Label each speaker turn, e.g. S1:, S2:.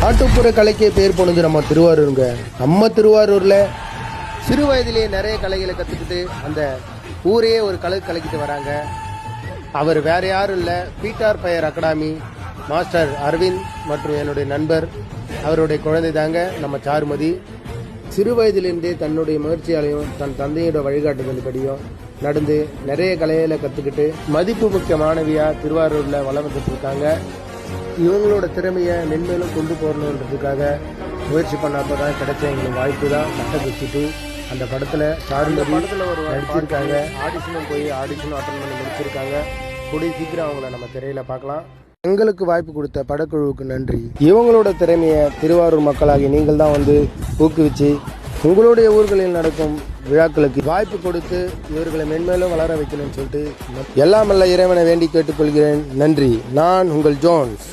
S1: நாட்டுப்புற கலைக்கே பேர் போனது நம்ம திருவாரூருங்க. நம்ம திருவாரூரில் சிறு வயதிலே நிறைய கலைகளை கற்றுக்கிட்டு அந்த ஊரையே ஒரு கலைக்கிட்டு வராங்க. அவர் வேற யாரும் இல்லை, பீட்டார் பயர் அகாடமி மாஸ்டர் அரவிந்த் மற்றும் என்னுடைய நண்பர், அவருடைய குழந்தை தாங்க நம்ம சாருமதி. சிறு வயதிலிருந்தே தன்னுடைய முயற்சியாலையும் தன் தந்தையோட வழிகாட்டுதல்படியும் நடந்து நிறைய கலைகளை கற்றுக்கிட்டு மதிப்பு மிக்க மாணவியாக திருவாரூரில் வளம் வந்துட்டு இருக்காங்க. இவங்களோட திறமையை மென்மேலும் கொண்டு போகணுன்றதுக்காக முயற்சி பண்ணப்போ தான் கிடைச்ச எங்களுக்கு வாய்ப்பு தான் கட்டப்பிடிச்சிட்டு அந்த படத்தில் சாருமதி ஒரு நடிச்சிருக்காங்க. ஆடிஷனும் போய் ஆடிஷனும் அட்டன் பண்ணி முடிச்சிருக்காங்க. கூடிய சீக்கிரம் அவங்கள நம்ம திரையில் பார்க்கலாம். எங்களுக்கு வாய்ப்பு கொடுத்த படக்குழுவுக்கு நன்றி. இவங்களோட திறமையை திருவாரூர் மக்களாகி நீங்கள் தான் வந்து ஊக்குவிச்சு உங்களுடைய ஊர்களில் நடக்கும் விழாக்களுக்கு வாய்ப்பு கொடுத்து இவர்களை மென்மேலும் வளர வைக்கணும்னு சொல்லிட்டு எல்லாம் வல்ல இறைவனை வேண்டி கேட்டுக்கொள்கிறேன். நன்றி. நான் உங்கள் ஜோன்ஸ்.